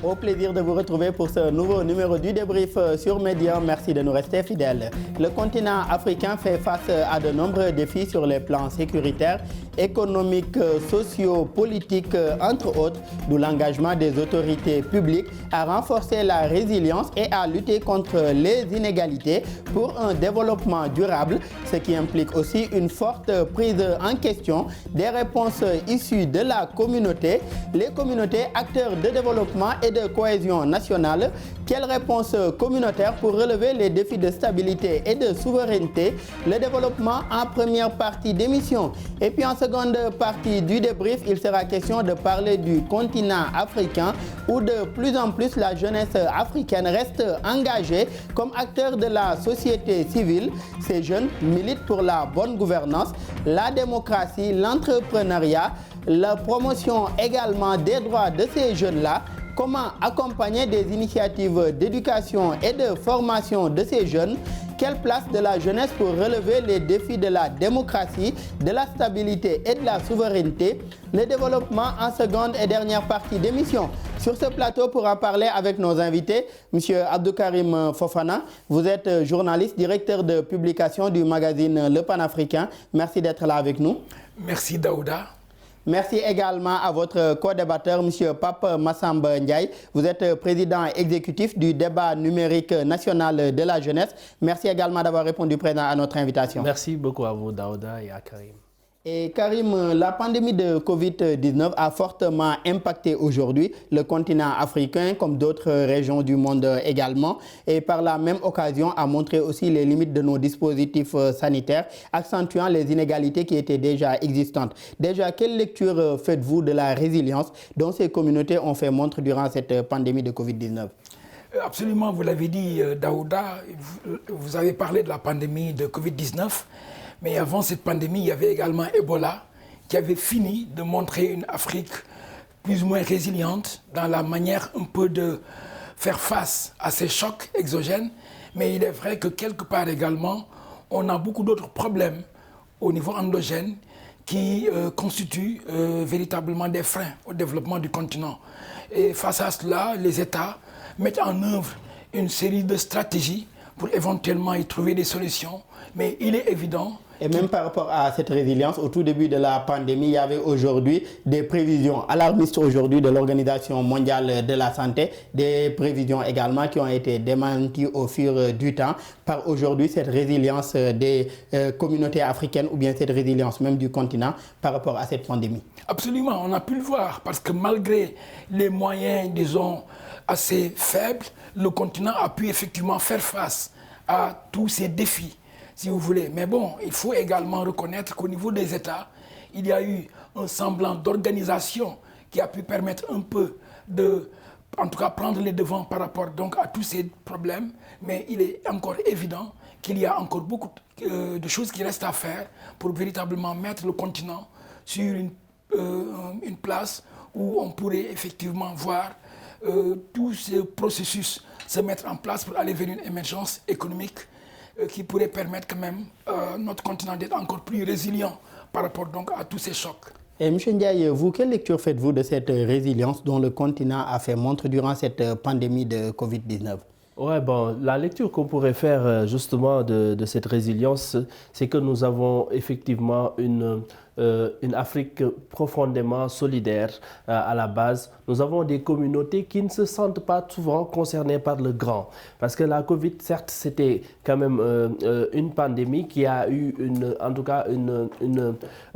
Au plaisir de vous retrouver pour ce nouveau numéro du débrief sur Média. Merci de nous rester fidèles. Le continent africain fait face à de nombreux défis sur les plans sécuritaires, économiques, sociaux, politiques, entre autres, d'où l'engagement des autorités publiques à renforcer la résilience et à lutter contre les inégalités pour un développement durable, ce qui implique aussi une forte prise en question des réponses issues de la communauté, les communautés acteurs de développement et de cohésion nationale. Quelle réponse communautaire pour relever les défis de stabilité et de souveraineté? Le développement en première partie d'émission. Et puis en seconde partie du débrief, il sera question de parler du continent africain où de plus en plus la jeunesse africaine reste engagée comme acteur de la société civile. Ces jeunes militent pour la bonne gouvernance, la démocratie, l'entrepreneuriat, la promotion également des droits de ces jeunes-là. Comment accompagner des initiatives d'éducation et de formation de ces jeunes? Quelle place de la jeunesse pour relever les défis de la démocratie, de la stabilité et de la souveraineté? Le développement en seconde et dernière partie d'émission. Sur ce plateau, pour en parler avec nos invités, M. Abdoukarim Fofana, vous êtes journaliste, directeur de publication du magazine Le Panafricain. Merci d'être là avec nous. Merci Daouda. Merci également à votre co-débatteur, M. Pape Massamba Ndiaye. Vous êtes président exécutif du débat numérique national de la jeunesse. Merci également d'avoir répondu présent à notre invitation. Merci beaucoup à vous, Daouda, et à Karim. Et Karim, la pandémie de Covid-19 a fortement impacté aujourd'hui le continent africain comme d'autres régions du monde également, et par la même occasion a montré aussi les limites de nos dispositifs sanitaires, accentuant les inégalités qui étaient déjà existantes. Déjà, quelle lecture faites-vous de la résilience dont ces communautés ont fait montre durant cette pandémie de Covid-19? Absolument, vous l'avez dit Daouda, vous avez parlé de la pandémie de Covid-19. Mais avant cette pandémie, il y avait également Ebola qui avait fini de montrer une Afrique plus ou moins résiliente dans la manière un peu de faire face à ces chocs exogènes. Mais il est vrai que quelque part également, on a beaucoup d'autres problèmes au niveau endogène qui constituent véritablement des freins au développement du continent. Et face à cela, les États mettent en œuvre une série de stratégies pour éventuellement y trouver des solutions. Mais il est évident. Et même par rapport à cette résilience, au tout début de la pandémie, il y avait aujourd'hui des prévisions alarmistes aujourd'hui de l'Organisation mondiale de la santé, des prévisions également qui ont été démenties au fur du temps par aujourd'hui cette résilience des communautés africaines ou bien cette résilience même du continent par rapport à cette pandémie. Absolument, on a pu le voir parce que malgré les moyens, disons, assez faibles, le continent a pu effectivement faire face à tous ces défis, si vous voulez. Mais bon, il faut également reconnaître qu'au niveau des États, il y a eu un semblant d'organisation qui a pu permettre un peu de, en tout cas, prendre les devants par rapport donc à tous ces problèmes. Mais il est encore évident qu'il y a encore beaucoup de choses qui restent à faire pour véritablement mettre le continent sur une place où on pourrait effectivement voir tout ce processus se mettre en place pour aller vers une émergence économique qui pourrait permettre quand même notre continent d'être encore plus résilient par rapport donc à tous ces chocs. Et M. Ndiaye, vous, quelle lecture faites-vous de cette résilience dont le continent a fait montre durant cette pandémie de Covid-19? Ouais, bon, la lecture qu'on pourrait faire justement de cette résilience, c'est que nous avons effectivement une Afrique profondément solidaire à la base. Nous avons des communautés qui ne se sentent pas souvent concernées par le grand. Parce que la Covid, certes, c'était quand même une pandémie qui a eu en tout cas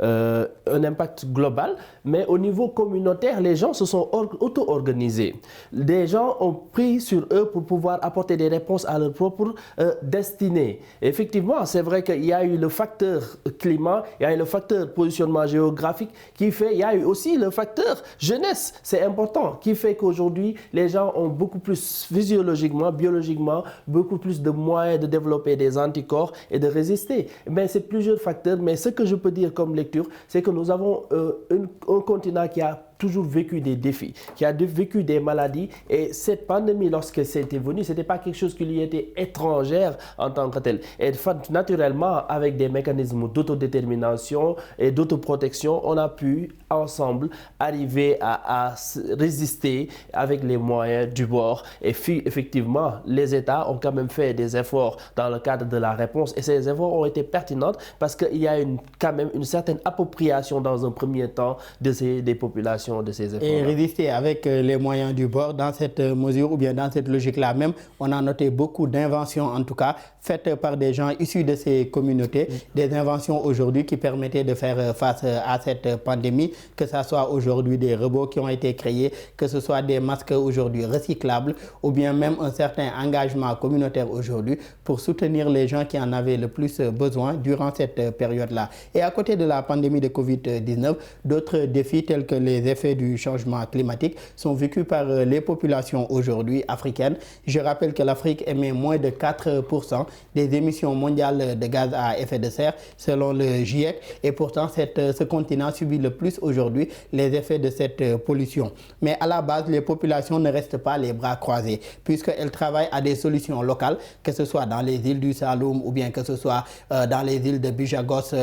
un impact global. Mais au niveau communautaire, les gens se sont auto-organisés. Des gens ont pris sur eux pour pouvoir apporter des réponses à leur propre destinée. Effectivement, c'est vrai qu'il y a eu le facteur climat, il y a eu le facteur positionnement géographique qui fait, il y a eu aussi le facteur jeunesse, c'est important, qui fait qu'aujourd'hui, les gens ont beaucoup plus physiologiquement, biologiquement, beaucoup plus de moyens de développer des anticorps et de résister. Mais c'est plusieurs facteurs, mais ce que je peux dire comme lecture, c'est que nous avons un continent qui a toujours vécu des défis, qui a vécu des maladies. Et cette pandémie, lorsque c'était venu, ce n'était pas quelque chose qui lui était étrangère en tant que tel. Et naturellement, avec des mécanismes d'autodétermination et d'autoprotection, on a pu ensemble arriver à résister avec les moyens du bord. Et effectivement, les États ont quand même fait des efforts dans le cadre de la réponse. Et ces efforts ont été pertinents parce qu'il y a quand même une certaine appropriation dans un premier temps des populations de ces efforts. Et résister avec les moyens du bord, dans cette mesure ou bien dans cette logique-là même, on a noté beaucoup d'inventions en tout cas faites par des gens issus de ces communautés, des inventions aujourd'hui qui permettaient de faire face à cette pandémie, que ce soit aujourd'hui des robots qui ont été créés, que ce soit des masques aujourd'hui recyclables ou bien même un certain engagement communautaire aujourd'hui pour soutenir les gens qui en avaient le plus besoin durant cette période-là. Et à côté de la pandémie de Covid-19, d'autres défis tels que les effets du changement climatique sont vécus par les populations aujourd'hui africaines. Je rappelle que l'Afrique émet moins de 4% des émissions mondiales de gaz à effet de serre selon le GIEC et pourtant ce continent subit le plus aujourd'hui les effets de cette pollution. Mais à la base, les populations ne restent pas les bras croisés puisqu'elles travaillent à des solutions locales, que ce soit dans les îles du Saloum ou bien que ce soit dans les îles de Bijagos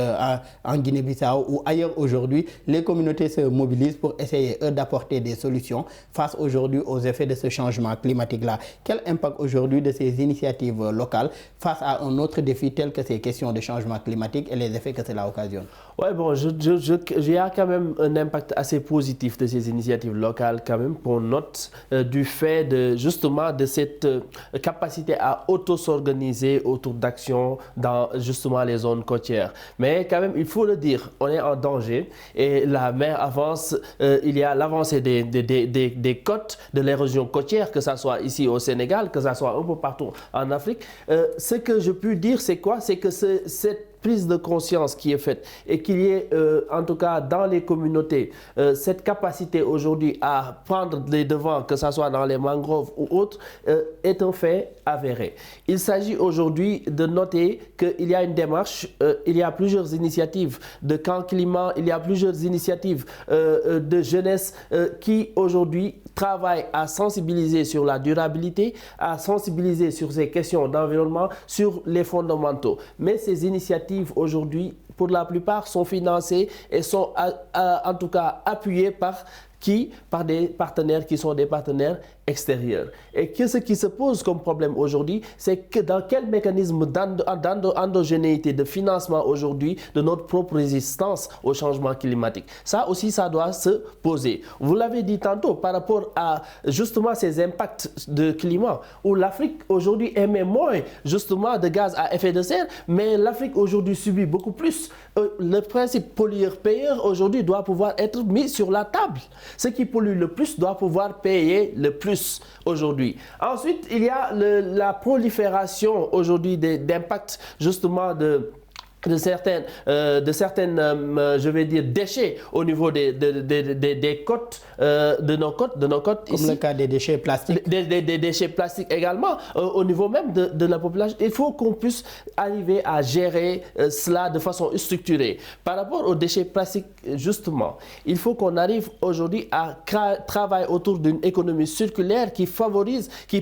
en Guinée-Bissau ou ailleurs aujourd'hui. Les communautés se mobilisent pour essayer d'apporter des solutions face aujourd'hui aux effets de ce changement climatique-là. Quel impact aujourd'hui de ces initiatives locales face à un autre défi tel que ces questions de changement climatique et les effets que cela occasionne? Oui, bon, il y a quand même un impact assez positif de ces initiatives locales quand même qu'on note du fait justement de cette capacité à auto-s'organiser autour d'actions dans justement les zones côtières. Mais quand même, il faut le dire, on est en danger et la mer avance, il y a l'avancée des côtes, de l'érosion côtière, que ce soit ici au Sénégal, que ce soit un peu partout en Afrique. Ce que je peux dire, c'est quoi? C'est que cette prise de conscience qui est faite et qu'il y ait en tout cas dans les communautés cette capacité aujourd'hui à prendre les devants, que ce soit dans les mangroves ou autres, est un fait avéré. Il s'agit aujourd'hui de noter qu'il y a une démarche, il y a plusieurs initiatives de camp climat, il y a plusieurs initiatives de jeunesse qui aujourd'hui travaillent à sensibiliser sur la durabilité, à sensibiliser sur ces questions d'environnement, sur les fondamentaux. Mais ces initiatives aujourd'hui, pour la plupart, sont financées et sont en tout cas appuyées par des partenaires qui sont des partenaires extérieurs. Et ce qui se pose comme problème aujourd'hui, c'est que dans quel mécanisme d'endogénéité, de financement aujourd'hui de notre propre résistance au changement climatique. Ça aussi, ça doit se poser. Vous l'avez dit tantôt par rapport à justement ces impacts de climat, où l'Afrique aujourd'hui émet moins justement de gaz à effet de serre, mais l'Afrique aujourd'hui subit beaucoup plus. Le principe pollueur-payeur aujourd'hui doit pouvoir être mis sur la table. Ce qui pollue le plus doit pouvoir payer le plus aujourd'hui. Ensuite, il y a la prolifération aujourd'hui d'impacts justement de certaines, je vais dire, déchets au niveau des côtes, de nos côtes. Comme ici. le cas des déchets plastiques. Des déchets plastiques également, au niveau même de la population. Il faut qu'on puisse arriver à gérer cela de façon structurée. Par rapport aux déchets plastiques, justement, il faut qu'on arrive aujourd'hui à travailler autour d'une économie circulaire qui favorise, qui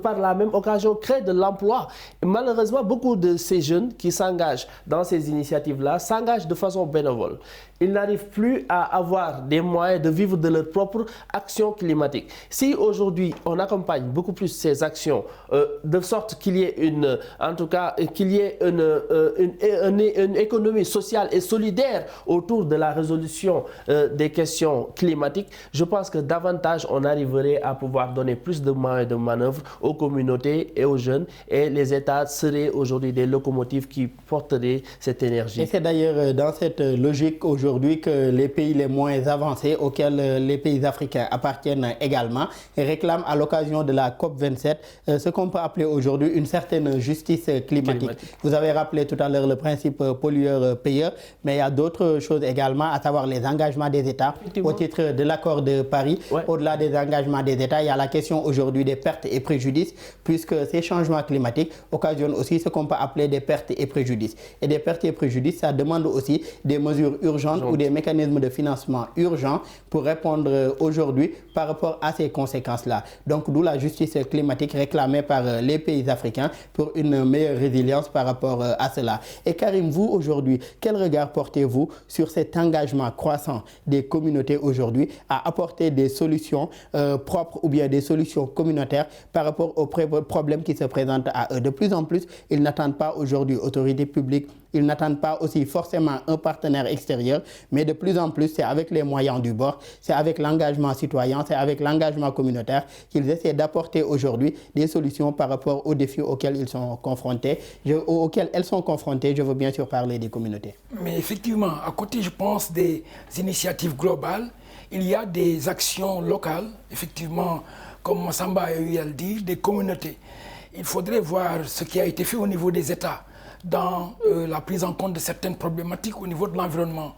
par la même occasion crée de l'emploi. Malheureusement, beaucoup de ces jeunes qui s'engagent dans ces initiatives-là s'engagent de façon bénévole. Ils n'arrivent plus à avoir des moyens de vivre de leur propre action climatique. Si aujourd'hui on accompagne beaucoup plus ces actions de sorte qu'il y ait une économie sociale et solidaire autour de la résolution des questions climatiques, je pense que davantage on arriverait à pouvoir donner plus de moyens de manœuvre aux communautés et aux jeunes, et les États seraient aujourd'hui des locomotives qui porteraient cette énergie. Et c'est d'ailleurs dans cette logique aujourd'hui que les pays les moins avancés, auxquels les pays africains appartiennent également, réclament à l'occasion de la COP27 ce qu'on peut appeler aujourd'hui une certaine justice climatique. Vous avez rappelé tout à l'heure le principe pollueur-payeur, mais il y a d'autres choses également, à savoir les engagements des États au titre de l'accord de Paris. Ouais. Au-delà des engagements des États, il y a la question aujourd'hui des pertes et préjudices, puisque ces changements climatiques occasionnent aussi ce qu'on peut appeler des pertes et préjudices. Et des pertes et préjudices, ça demande aussi des mesures urgentes ou des mécanismes de financement urgents pour répondre aujourd'hui par rapport à ces conséquences-là. Donc d'où la justice climatique réclamée par les pays africains pour une meilleure résilience par rapport à cela. Et Karim, vous aujourd'hui, quel regard portez-vous sur cet engagement croissant des communautés aujourd'hui à apporter des solutions propres ou bien des solutions communautaires par rapport aux problèmes qui se présentent à eux? De plus en plus, ils n'attendent pas aujourd'hui autorités publiques, ils n'attendent pas aussi forcément un partenaire extérieur, mais de plus en plus, c'est avec les moyens du bord, c'est avec l'engagement citoyen, c'est avec l'engagement communautaire qu'ils essaient d'apporter aujourd'hui des solutions par rapport aux défis auxquels ils sont confrontés, auxquels elles sont confrontées. Je veux bien sûr parler des communautés. Mais effectivement, à côté, je pense, des initiatives globales, il y a des actions locales, effectivement, comme Massamba a eu à le dire, des communautés. Il faudrait voir ce qui a été fait au niveau des États dans la prise en compte de certaines problématiques au niveau de l'environnement.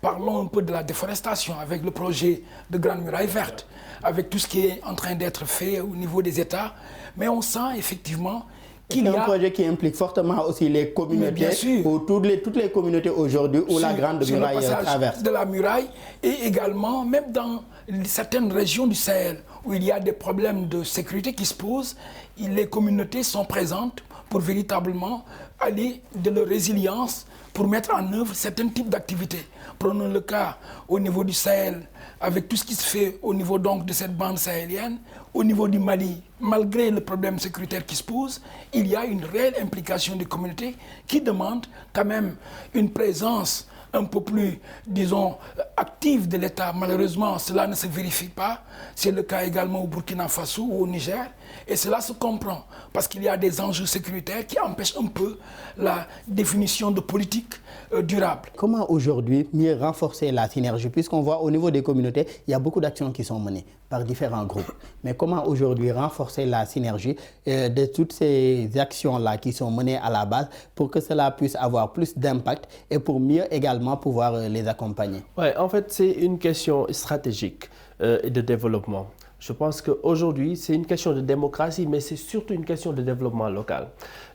Parlons un peu de la déforestation avec le projet de Grande Muraille Verte, avec tout ce qui est en train d'être fait au niveau des États. Mais on sent effectivement qu'il y a... C'est un projet qui implique fortement aussi les communautés, ou toutes les communautés aujourd'hui où la Grande Muraille traverse. De la muraille et également, même dans certaines régions du Sahel, où il y a des problèmes de sécurité qui se posent, les communautés sont présentes pour véritablement aller de leur résilience pour mettre en œuvre certains types d'activités. Prenons le cas au niveau du Sahel, avec tout ce qui se fait au niveau donc de cette bande sahélienne, au niveau du Mali, malgré le problème sécuritaire qui se pose, il y a une réelle implication des communautés qui demandent quand même une présence un peu plus, disons, active de l'État. Malheureusement, cela ne se vérifie pas. C'est le cas également au Burkina Faso ou au Niger. Et cela se comprend parce qu'il y a des enjeux sécuritaires qui empêchent un peu la définition de politique durable. Comment aujourd'hui mieux renforcer la synergie? Puisqu'on voit au niveau des communautés, il y a beaucoup d'actions qui sont menées par différents groupes. Mais comment aujourd'hui renforcer la synergie de toutes ces actions-là qui sont menées à la base pour que cela puisse avoir plus d'impact et pour mieux également pouvoir les accompagner? Ouais, en fait, c'est une question stratégique et de développement. Je pense qu'aujourd'hui, c'est une question de démocratie, mais c'est surtout une question de développement local.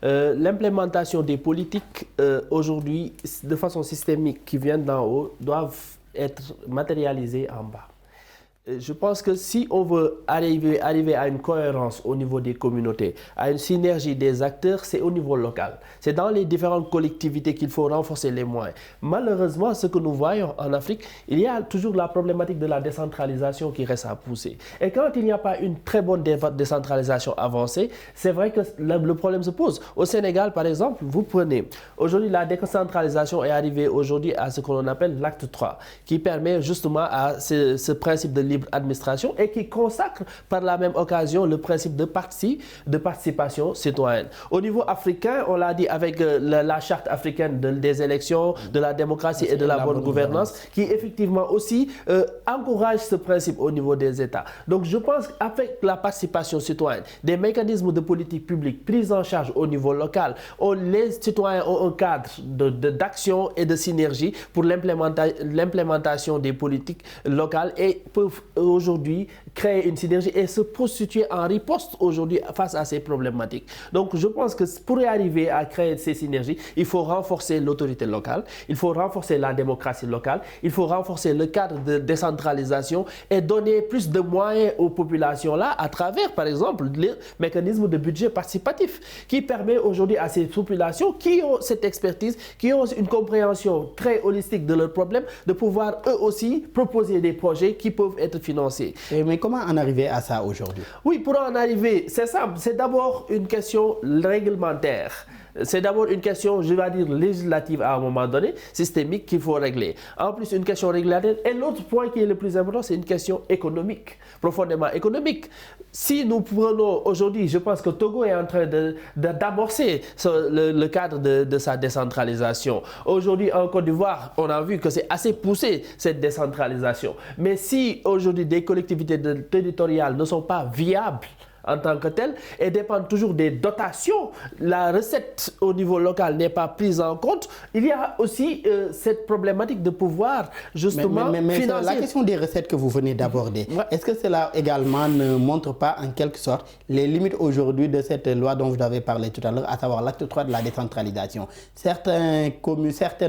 L'implémentation des politiques aujourd'hui, de façon systémique, qui viennent d'en haut, doivent être matérialisées en bas. Je pense que si on veut arriver à une cohérence au niveau des communautés, à une synergie des acteurs, c'est au niveau local. C'est dans les différentes collectivités qu'il faut renforcer les moyens. Malheureusement, ce que nous voyons en Afrique, il y a toujours la problématique de la décentralisation qui reste à pousser. Et quand il n'y a pas une très bonne décentralisation avancée, c'est vrai que le problème se pose. Au Sénégal, par exemple, vous prenez, aujourd'hui, la décentralisation est arrivée aujourd'hui à ce qu'on appelle l'acte 3, qui permet justement à ce principe de libre administration et qui consacre par la même occasion le principe de participation citoyenne. Au niveau africain, on l'a dit avec la charte africaine des élections, de la démocratie et de la bonne gouvernance, qui effectivement aussi encourage ce principe au niveau des États. Donc je pense qu'avec la participation citoyenne, des mécanismes de politique publique pris en charge au niveau local, les citoyens ont un cadre d'action et de synergie pour l'implémentation des politiques locales et peuvent aujourd'hui créer une synergie et se prostituer en riposte aujourd'hui face à ces problématiques. Donc je pense que pour y arriver à créer ces synergies, il faut renforcer l'autorité locale, il faut renforcer la démocratie locale, il faut renforcer le cadre de décentralisation et donner plus de moyens aux populations là à travers par exemple les mécanismes de budget participatif qui permet aujourd'hui à ces populations qui ont cette expertise, qui ont une compréhension très holistique de leurs problèmes, de pouvoir eux aussi proposer des projets qui peuvent être financés. Mais comment en arriver à ça aujourd'hui? Oui, pour en arriver, c'est simple. C'est d'abord une question réglementaire. C'est d'abord une question, je vais dire, législative à un moment donné, systémique qu'il faut régler. En plus, une question réglementaire. Et l'autre point qui est le plus important, c'est une question économique, profondément économique. Si nous prenons aujourd'hui, je pense que Togo est en train d'amorcer le cadre de sa décentralisation. Aujourd'hui, en Côte d'Ivoire, on a vu que c'est assez poussé, cette décentralisation. Mais si aujourd'hui des collectivités territoriales ne sont pas viables en tant que telle et dépendent toujours des dotations. La recette au niveau local n'est pas prise en compte. Il y a aussi cette problématique de pouvoir justement mais financer. La question des recettes que vous venez d'aborder, est-ce que cela également ne montre pas en quelque sorte les limites aujourd'hui de cette loi dont vous avez parlé tout à l'heure, à savoir l'acte 3 de la décentralisation? Certaines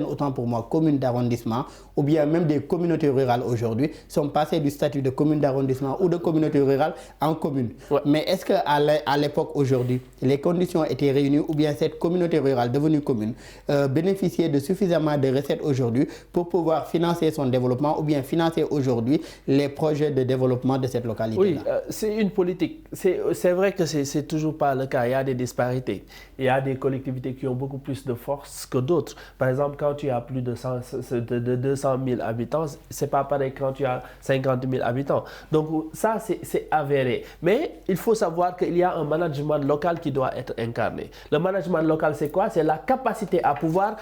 autant pour moi, communes d'arrondissement ou bien même des communautés rurales aujourd'hui sont passées du statut de commune d'arrondissement ou de communauté rurale en commune. Mais est-ce qu'à l'époque aujourd'hui, les conditions étaient réunies ou bien cette communauté rurale devenue commune bénéficiait de suffisamment de recettes aujourd'hui pour pouvoir financer son développement ou bien financer aujourd'hui les projets de développement de cette localité-là? Oui, c'est une politique. C'est vrai que c'est toujours pas le cas. Il y a des disparités. Il y a des collectivités qui ont beaucoup plus de force que d'autres. Par exemple, quand tu as plus de 200 000 habitants, c'est pas pareil quand tu as 50 000 habitants. Donc ça, c'est avéré. Mais il faut savoir qu'il y a un management local qui doit être incarné. Le management local, c'est quoi? C'est la capacité à pouvoir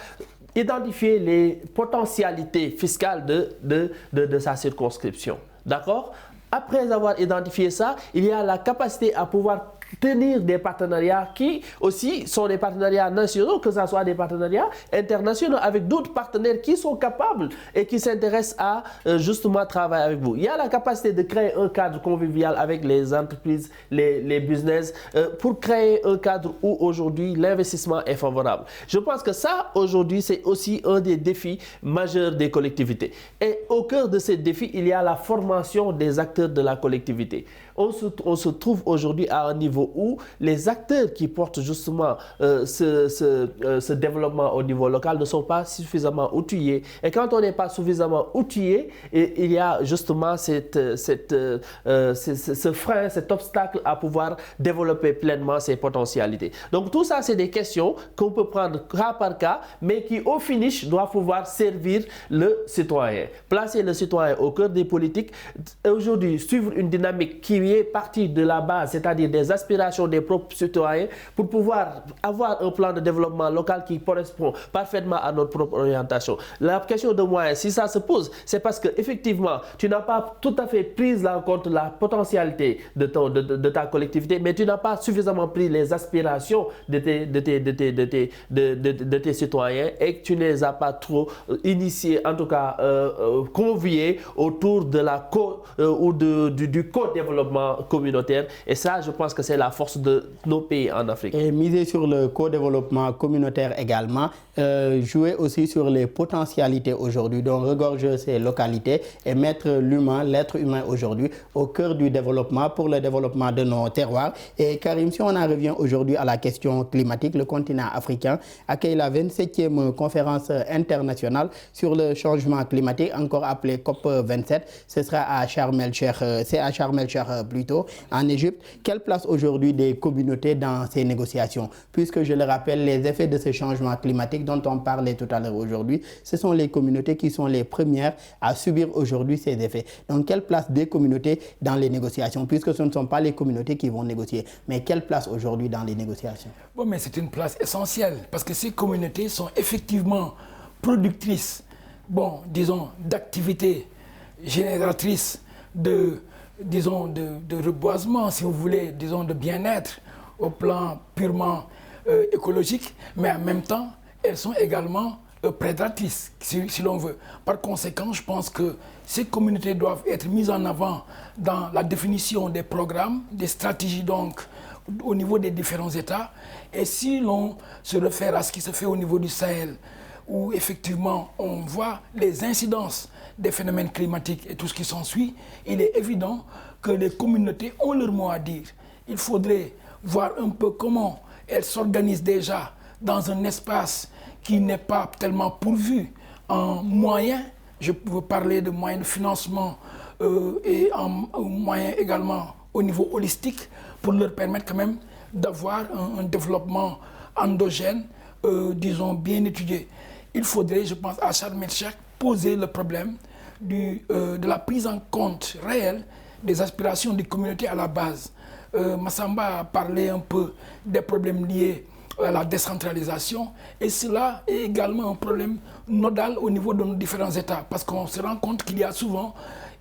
identifier les potentialités fiscales de sa circonscription. D'accord? Après avoir identifié ça, il y a la capacité à pouvoir tenir des partenariats qui aussi sont des partenariats nationaux, que ce soit des partenariats internationaux avec d'autres partenaires qui sont capables et qui s'intéressent à justement travailler avec vous. Il y a la capacité de créer un cadre convivial avec les entreprises, les business, pour créer un cadre où aujourd'hui l'investissement est favorable. Je pense que ça, aujourd'hui, c'est aussi un des défis majeurs des collectivités. Et au cœur de ces défis, il y a la formation des acteurs de la collectivité. On se trouve aujourd'hui à un niveau où les acteurs qui portent justement ce développement au niveau local ne sont pas suffisamment outillés. Et quand on n'est pas suffisamment outillé, il y a justement ce frein, cet obstacle à pouvoir développer pleinement ses potentialités. Donc tout ça, c'est des questions qu'on peut prendre cas par cas, mais qui au finish doivent pouvoir servir le citoyen. Placer le citoyen au cœur des politiques. Aujourd'hui, suivre une dynamique qui est partie de la base, c'est-à-dire des aspirations des propres citoyens, pour pouvoir avoir un plan de développement local qui correspond parfaitement à notre propre orientation. La question de moyens, si ça se pose, c'est parce que effectivement, tu n'as pas tout à fait pris en compte la potentialité de ta collectivité, mais tu n'as pas suffisamment pris les aspirations de tes citoyens et que tu ne les as pas trop initiés, en tout cas conviés autour de la du co-développement communautaire. Et ça, je pense que c'est la force de nos pays en Afrique. Et miser sur le co-développement communautaire également, jouer aussi sur les potentialités aujourd'hui, donc regorger ces localités et mettre l'humain, l'être humain aujourd'hui au cœur du développement pour le développement de nos terroirs. Et Karim, si on en revient aujourd'hui à la question climatique, le continent africain accueille la 27e conférence internationale sur le changement climatique, encore appelée COP27. Ce sera à Sharm el-Sheikh plutôt, en Égypte. Quelle place aujourd'hui des communautés dans ces négociations? Puisque je le rappelle, les effets de ce changement climatique dont on parlait tout à l'heure aujourd'hui, ce sont les communautés qui sont les premières à subir aujourd'hui ces effets. Donc quelle place des communautés dans les négociations? Puisque ce ne sont pas les communautés qui vont négocier, mais quelle place aujourd'hui dans les négociations? Bon, mais c'est une place essentielle parce que ces communautés sont effectivement productrices, bon, disons, d'activités génératrices de reboisement, si vous voulez, disons, de bien-être au plan purement écologique, mais en même temps, elles sont également prédatrices, si l'on veut. Par conséquent, je pense que ces communautés doivent être mises en avant dans la définition des programmes, des stratégies, donc, au niveau des différents États. Et si l'on se réfère à ce qui se fait au niveau du Sahel, où effectivement on voit les incidences des phénomènes climatiques et tout ce qui s'ensuit, il est évident que les communautés ont leur mot à dire. Il faudrait voir un peu comment elles s'organisent déjà dans un espace qui n'est pas tellement pourvu en moyens. Je peux parler de moyens de financement et en moyens également au niveau holistique pour leur permettre quand même d'avoir un développement endogène, disons, bien étudié. Il faudrait, je pense, à Sharm el-Sheikh, poser le problème de la prise en compte réelle des aspirations des communautés à la base. Massamba a parlé un peu des problèmes liés à la décentralisation et cela est également un problème nodal au niveau de nos différents États parce qu'on se rend compte qu'il y a souvent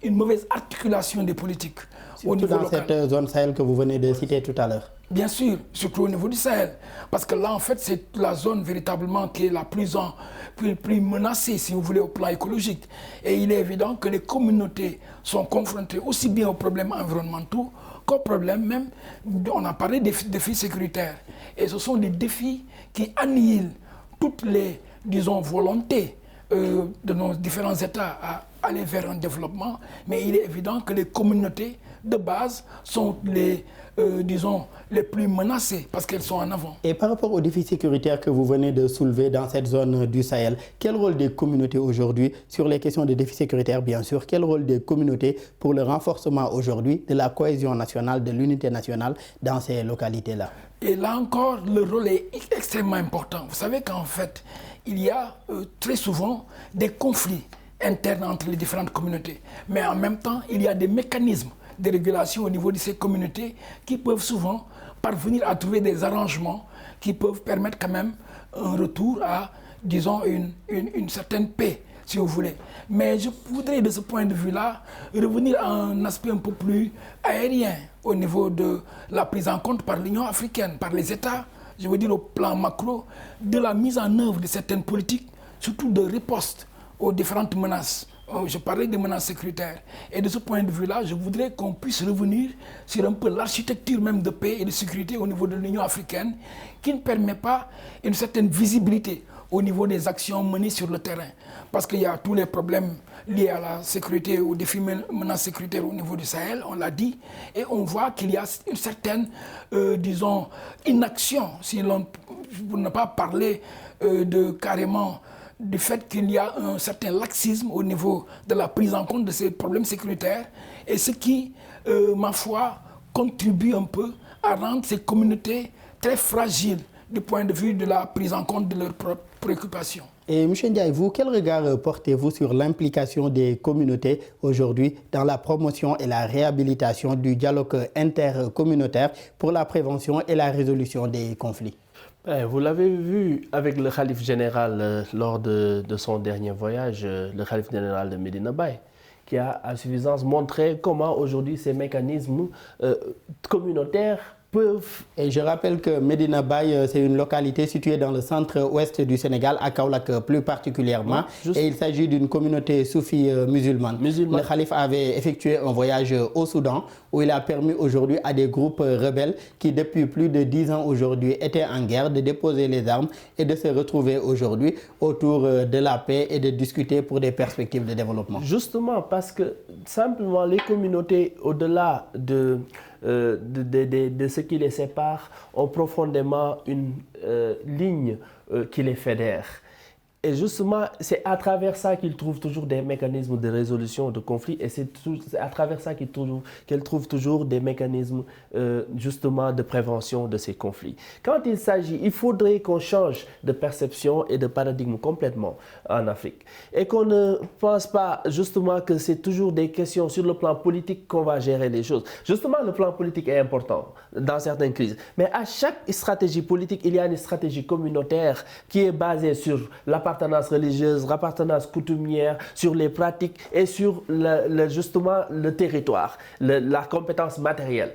une mauvaise articulation des politiques Surtout au niveau dans local. cette zone Sahel que vous venez de citer tout à l'heure. Bien sûr, surtout au niveau du Sahel. Parce que là, en fait, c'est la zone véritablement qui est la plus menacée, si vous voulez, au plan écologique. Et il est évident que les communautés sont confrontées aussi bien aux problèmes environnementaux qu'aux problèmes même, on a parlé des défis sécuritaires. Et ce sont des défis qui annihilent toutes les, disons, volontés de nos différents États à aller vers un développement. Mais il est évident que les communautés de base sont disons, les plus menacées parce qu'elles sont en avant. Et par rapport aux défis sécuritaires que vous venez de soulever dans cette zone du Sahel, quel rôle des communautés aujourd'hui sur les questions de défis sécuritaires, bien sûr, quel rôle des communautés pour le renforcement aujourd'hui de la cohésion nationale, de l'unité nationale dans ces localités-là? Et là encore, le rôle est extrêmement important. Vous savez qu'en fait, il y a très souvent des conflits internes entre les différentes communautés. Mais en même temps, il y a des mécanismes de régulation au niveau de ces communautés qui peuvent souvent parvenir à trouver des arrangements qui peuvent permettre quand même un retour à, disons, une certaine paix, si vous voulez. Mais je voudrais, de ce point de vue-là, revenir à un aspect un peu plus aérien au niveau de la prise en compte par l'Union africaine, par les États, je veux dire au plan macro, de la mise en œuvre de certaines politiques, surtout de riposte aux différentes menaces. Je parlais des menaces sécuritaires. Et de ce point de vue-là, je voudrais qu'on puisse revenir sur un peu l'architecture même de paix et de sécurité au niveau de l'Union africaine, qui ne permet pas une certaine visibilité au niveau des actions menées sur le terrain. Parce qu'il y a tous les problèmes liés à la sécurité, aux défis menaces sécuritaires au niveau du Sahel, on l'a dit, et on voit qu'il y a une certaine, disons, inaction, pour ne pas parler de carrément du fait qu'il y a un certain laxisme au niveau de la prise en compte de ces problèmes sécuritaires, et ce qui, ma foi, contribue un peu à rendre ces communautés très fragiles du point de vue de la prise en compte de leurs propres préoccupations. Et M. Ndiaye, vous, quel regard portez-vous sur l'implication des communautés aujourd'hui dans la promotion et la réhabilitation du dialogue intercommunautaire pour la prévention et la résolution des conflits? Vous l'avez vu avec le Khalife général lors de son dernier voyage, le Khalife général de Medina Baye, qui a à suffisance montré comment aujourd'hui ces mécanismes communautaires peuvent... Et je rappelle que Medina Baye, c'est une localité située dans le centre-ouest du Sénégal, à Kaolack plus particulièrement. Et il s'agit d'une communauté soufie musulmane. Le Khalife avait effectué un voyage au Soudan, où il a permis aujourd'hui à des groupes rebelles qui, depuis plus de 10 ans aujourd'hui, étaient en guerre, de déposer les armes et de se retrouver aujourd'hui autour de la paix et de discuter pour des perspectives de développement. Justement, parce que simplement les communautés, au-delà de ce qui les sépare, ont profondément une ligne qui les fédère. Et justement, c'est à travers ça qu'ils trouvent toujours des mécanismes de résolution de conflits, et c'est à travers ça qu'ils trouvent toujours des mécanismes justement de prévention de ces conflits. Quand il s'agit, il faudrait qu'on change de perception et de paradigme complètement en Afrique. Et qu'on ne pense pas justement que c'est toujours des questions sur le plan politique qu'on va gérer les choses. Justement, le plan politique est important dans certaines crises. Mais à chaque stratégie politique, il y a une stratégie communautaire qui est basée sur l'appartenance religieuse, l'appartenance coutumière, sur les pratiques et sur justement le territoire, la compétence matérielle.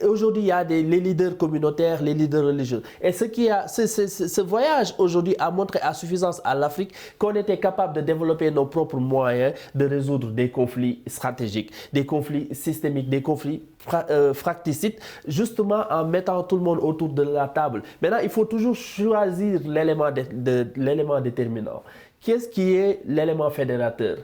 Aujourd'hui, il y a les leaders communautaires, les leaders religieux. Et ce voyage aujourd'hui a montré à suffisance à l'Afrique qu'on était capable de développer nos propres moyens de résoudre des conflits stratégiques, des conflits systémiques, des conflits fracticides, justement en mettant tout le monde autour de la table. Maintenant, il faut toujours choisir l'élément déterminant. Qu'est-ce qui est l'élément fédérateur?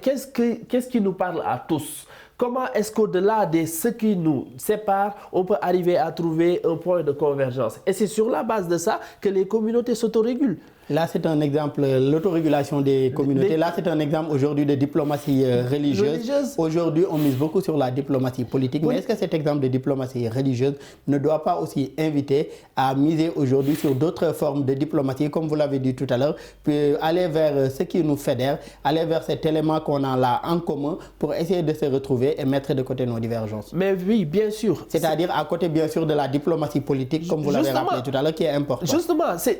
Qu'est-ce qui nous parle à tous? Comment est-ce qu'au-delà de ce qui nous sépare, on peut arriver à trouver un point de convergence? Et c'est sur la base de ça que les communautés s'autorégulent. Là, c'est un exemple, l'autorégulation des communautés. Là, c'est un exemple aujourd'hui de diplomatie religieuse. Aujourd'hui, on mise beaucoup sur la diplomatie politique. Oui. Mais est-ce que cet exemple de diplomatie religieuse ne doit pas aussi inviter à miser aujourd'hui sur d'autres formes de diplomatie, comme vous l'avez dit tout à l'heure, puis aller vers ce qui nous fédère, aller vers cet élément qu'on a là en commun pour essayer de se retrouver et mettre de côté nos divergences? Mais oui, bien sûr. C'est-à-dire à côté, bien sûr, de la diplomatie politique, comme vous l'avez rappelé tout à l'heure, qui est importante. Justement, c'est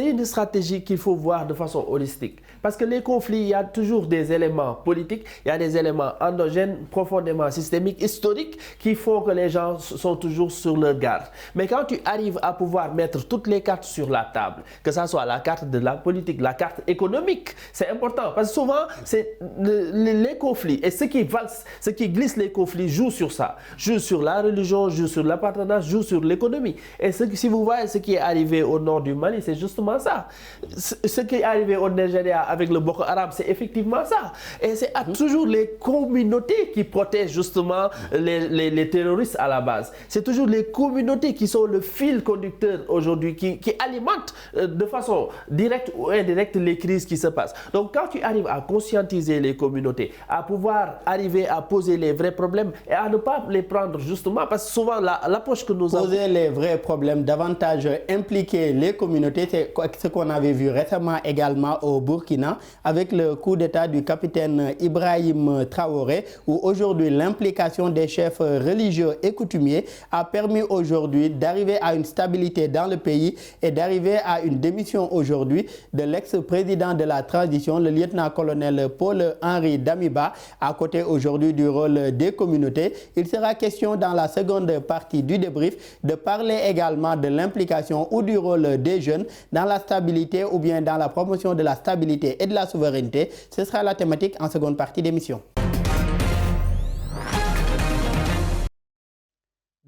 une stratégie stratégie qu'il faut voir de façon holistique. Parce que les conflits, il y a toujours des éléments politiques, il y a des éléments endogènes, profondément systémiques, historiques, qui font que les gens sont toujours sur leur garde. Mais quand tu arrives à pouvoir mettre toutes les cartes sur la table, que ce soit la carte de la politique, la carte économique, c'est important. Parce que souvent, c'est les conflits et ceux qui glissent les conflits jouent sur ça. Jouent sur la religion, jouent sur l'appartenance, jouent sur l'économie. Et si vous voyez ce qui est arrivé au nord du Mali, c'est justement ça. Ce qui est arrivé au Nigeria avec le Boko Haram, c'est effectivement ça. Et c'est toujours les communautés qui protègent justement les terroristes à la base. C'est toujours les communautés qui sont le fil conducteur aujourd'hui, qui alimentent de façon directe ou indirecte les crises qui se passent. Donc quand tu arrives à conscientiser les communautés, à pouvoir arriver à poser les vrais problèmes et à ne pas les prendre justement, parce que souvent l'approche que nous avons... Poser les vrais problèmes, davantage impliquer les communautés, c'est ce qu'on avait vu récemment également au Burkina, avec le coup d'état du capitaine Ibrahim Traoré, où aujourd'hui l'implication des chefs religieux et coutumiers a permis aujourd'hui d'arriver à une stabilité dans le pays et d'arriver à une démission aujourd'hui de l'ex-président de la transition, le lieutenant-colonel Paul-Henri Damiba, à côté aujourd'hui du rôle des communautés. Il sera question dans la seconde partie du débrief de parler également de l'implication ou du rôle des jeunes dans la stabilité ou bien dans la promotion de la stabilité et de la souveraineté. Ce sera la thématique en seconde partie d'émission.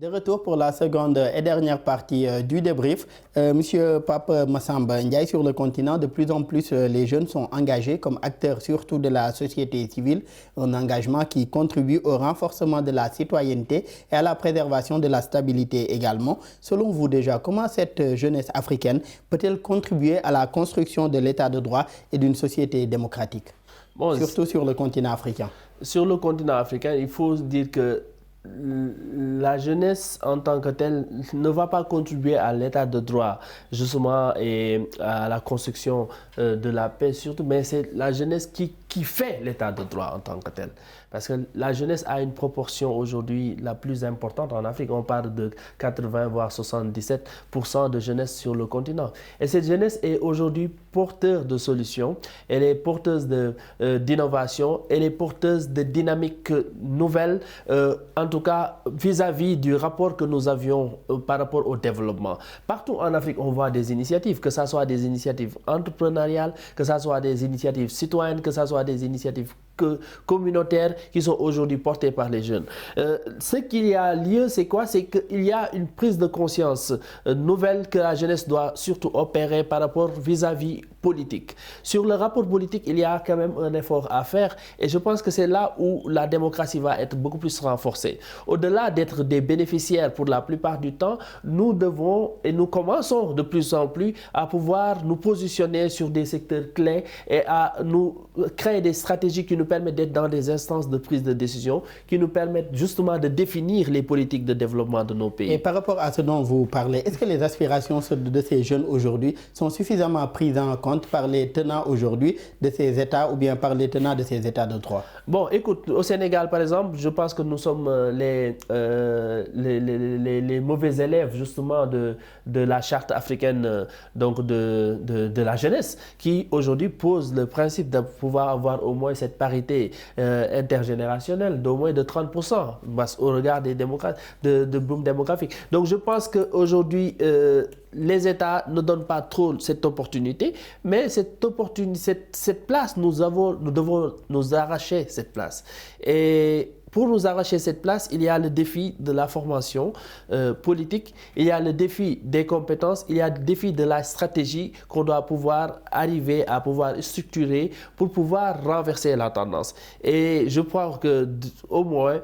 De retour pour la seconde et dernière partie du débrief. Monsieur Pape Massamba Ndiaye, sur le continent, de plus en plus les jeunes sont engagés comme acteurs surtout de la société civile, un engagement qui contribue au renforcement de la citoyenneté et à la préservation de la stabilité également. Selon vous déjà, comment cette jeunesse africaine peut-elle contribuer à la construction de l'état de droit et d'une société démocratique, surtout sur le continent africain? Sur le continent africain, il faut dire que la jeunesse en tant que telle ne va pas contribuer à l'état de droit justement et à la construction de la paix surtout, mais c'est la jeunesse qui fait l'état de droit en tant que tel. Parce que la jeunesse a une proportion aujourd'hui la plus importante en Afrique. On parle de 80 voire 77% de jeunesse sur le continent. Et cette jeunesse est aujourd'hui porteuse de solutions, elle est porteuse d'innovation, elle est porteuse de dynamiques nouvelles, en tout cas vis-à-vis du rapport que nous avions par rapport au développement. Partout en Afrique, on voit des initiatives, que ce soit des initiatives entrepreneuriales, que ce soit des initiatives citoyennes, que ce soit des initiatives communautaires qui sont aujourd'hui portées par les jeunes. Ce qu'il y a lieu, c'est quoi? C'est qu'il y a une prise de conscience nouvelle que la jeunesse doit surtout opérer par rapport vis-à-vis politique. Sur le rapport politique, il y a quand même un effort à faire et je pense que c'est là où la démocratie va être beaucoup plus renforcée. Au-delà d'être des bénéficiaires pour la plupart du temps, nous devons et nous commençons de plus en plus à pouvoir nous positionner sur des secteurs clés et à nous créer des stratégies qui nous permettent d'être dans des instances de prise de décision, qui nous permettent justement de définir les politiques de développement de nos pays. Et par rapport à ce dont vous parlez, est-ce que les aspirations de ces jeunes aujourd'hui sont suffisamment prises en compte par les tenants aujourd'hui de ces États ou bien par les tenants de ces États de droit? Bon, écoute, au Sénégal par exemple, je pense que nous sommes les mauvais élèves justement de la charte africaine donc de la jeunesse, qui aujourd'hui pose le principe de pouvoir avoir au moins cette parité intergénérationnelle d'au moins de 30% au regard des de boom démographique. Donc je pense qu'aujourd'hui, les États ne donnent pas trop cette opportunité, mais cette place, nous devons nous arracher cette place. Et pour nous arracher cette place, il y a le défi de la formation politique, il y a le défi des compétences, il y a le défi de la stratégie qu'on doit pouvoir arriver à pouvoir structurer pour pouvoir renverser la tendance. Et je crois que au moins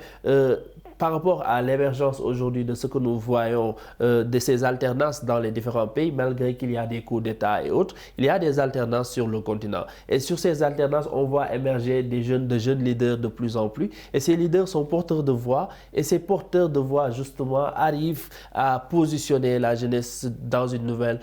par rapport à l'émergence aujourd'hui de ce que nous voyons de ces alternances dans les différents pays, malgré qu'il y a des coups d'État et autres, il y a des alternances sur le continent. Et sur ces alternances, on voit émerger de jeunes leaders de plus en plus. Et ces leaders sont porteurs de voix. Et ces porteurs de voix, justement, arrivent à positionner la jeunesse dans une nouvelle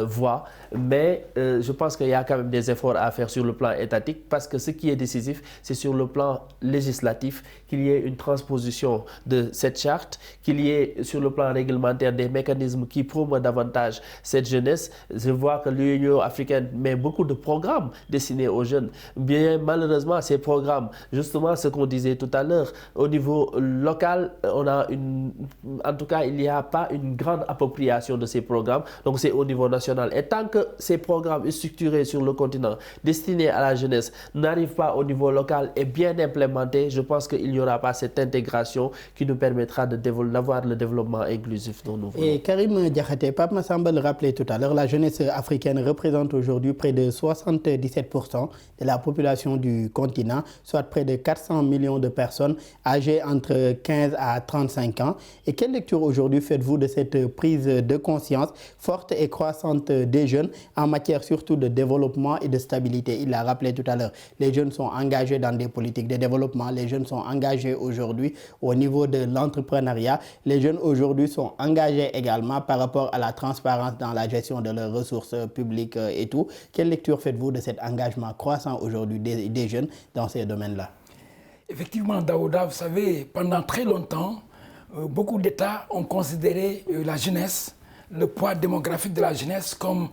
voie. Mais je pense qu'il y a quand même des efforts à faire sur le plan étatique, parce que ce qui est décisif, c'est sur le plan législatif qu'il y ait une transposition de cette charte, qu'il y ait sur le plan réglementaire des mécanismes qui promouvent davantage cette jeunesse. Je vois que l'Union africaine met beaucoup de programmes destinés aux jeunes. Bien malheureusement, ces programmes, justement ce qu'on disait tout à l'heure, au niveau local, en tout cas, il n'y a pas une grande appropriation de ces programmes. Donc c'est au niveau national. Et tant que ces programmes structurés sur le continent, destinés à la jeunesse, n'arrivent pas au niveau local et bien implémentés, je pense qu'il n'y aura pas cette intégration qui nous permettra d'avoir le développement inclusif dont nous voulons. Et Karim Diakhaté, Pape Massamba le rappelait tout à l'heure, la jeunesse africaine représente aujourd'hui près de 77% de la population du continent, soit près de 400 millions de personnes âgées entre 15 à 35 ans. Et quelle lecture aujourd'hui faites-vous de cette prise de conscience forte et croissante des jeunes en matière surtout de développement et de stabilité? Il l'a rappelé tout à l'heure, les jeunes sont engagés dans des politiques de développement, les jeunes sont engagés aujourd'hui au niveau de l'entrepreneuriat, les jeunes aujourd'hui sont engagés également par rapport à la transparence dans la gestion de leurs ressources publiques et tout. Quelle lecture faites-vous de cet engagement croissant aujourd'hui des jeunes dans ces domaines-là? Effectivement, Daouda, vous savez, pendant très longtemps, beaucoup d'États ont considéré la jeunesse, le poids démographique de la jeunesse comme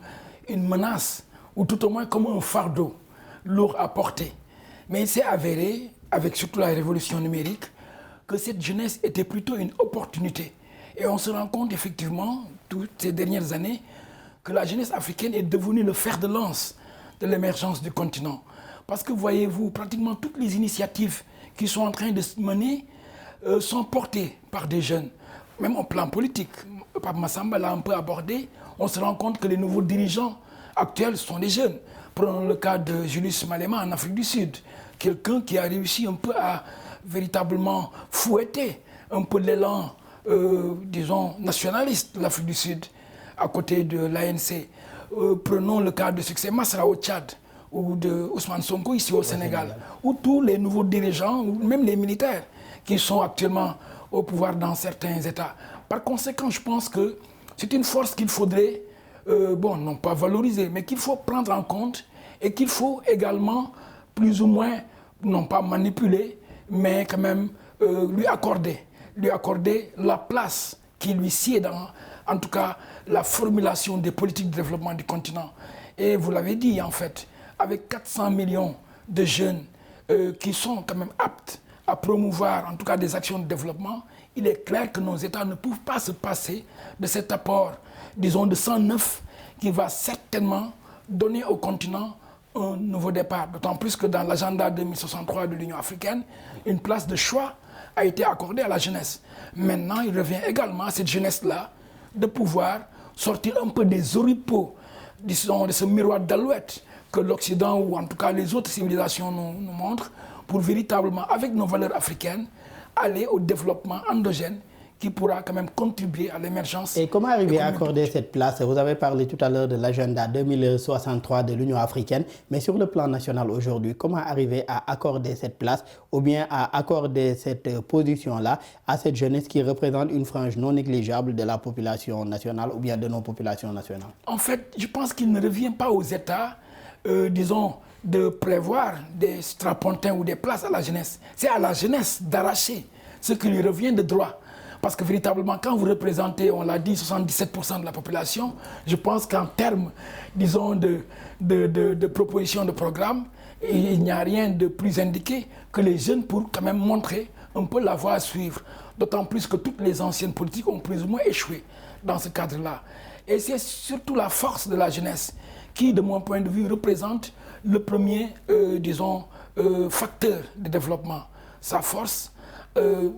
une menace, ou tout au moins comme un fardeau lourd à porter. Mais il s'est avéré, avec surtout la révolution numérique, que cette jeunesse était plutôt une opportunité. Et on se rend compte effectivement, toutes ces dernières années, que la jeunesse africaine est devenue le fer de lance de l'émergence du continent. Parce que voyez-vous, pratiquement toutes les initiatives qui sont en train de se mener sont portées par des jeunes, même au plan politique. Pape Massamba l'a un peu abordé, on se rend compte que les nouveaux dirigeants actuels sont des jeunes. Prenons le cas de Julius Malema en Afrique du Sud, quelqu'un qui a réussi un peu à véritablement fouetter un peu l'élan, disons, nationaliste de l'Afrique du Sud, à côté de l'ANC. Prenons le cas de succès Masra au Tchad, ou de Ousmane Sonko ici au Sénégal, ou tous les nouveaux dirigeants, ou même les militaires qui sont actuellement au pouvoir dans certains États. Par conséquent, je pense que c'est une force qu'il faudrait, non pas valoriser, mais qu'il faut prendre en compte et qu'il faut également, plus ou moins, non pas manipuler, mais quand même lui accorder la place qui lui sied dans, en tout cas, la formulation des politiques de développement du continent. Et vous l'avez dit, en fait, avec 400 millions de jeunes qui sont quand même aptes à promouvoir, en tout cas, des actions de développement, il est clair que nos États ne peuvent pas se passer de cet apport, disons, de 109 qui va certainement donner au continent un nouveau départ. D'autant plus que dans l'agenda 2063 de l'Union africaine, une place de choix a été accordée à la jeunesse. Maintenant, il revient également à cette jeunesse-là de pouvoir sortir un peu des oripeaux, disons, de ce miroir d'alouette que l'Occident ou en tout cas les autres civilisations nous montrent, pour véritablement, avec nos valeurs africaines, aller au développement endogène qui pourra quand même contribuer à l'émergence. Et comment arriver à accorder cette place? Vous avez parlé tout à l'heure de l'agenda 2063 de l'Union africaine, mais sur le plan national aujourd'hui, comment arriver à accorder cette place ou bien à accorder cette position-là à cette jeunesse qui représente une frange non négligeable de la population nationale ou bien de nos populations nationales? En fait, je pense qu'il ne revient pas aux États, disons, de prévoir des strapontins ou des places à la jeunesse. C'est à la jeunesse d'arracher ce qui lui revient de droit. Parce que véritablement, quand vous représentez, on l'a dit, 77% de la population, je pense qu'en termes, disons, de propositions de programme, il n'y a rien de plus indiqué que les jeunes pour quand même montrer un peu la voie à suivre. D'autant plus que toutes les anciennes politiques ont plus ou moins échoué dans ce cadre-là. Et c'est surtout la force de la jeunesse qui, de mon point de vue, représente le premier, facteur de développement. Sa force,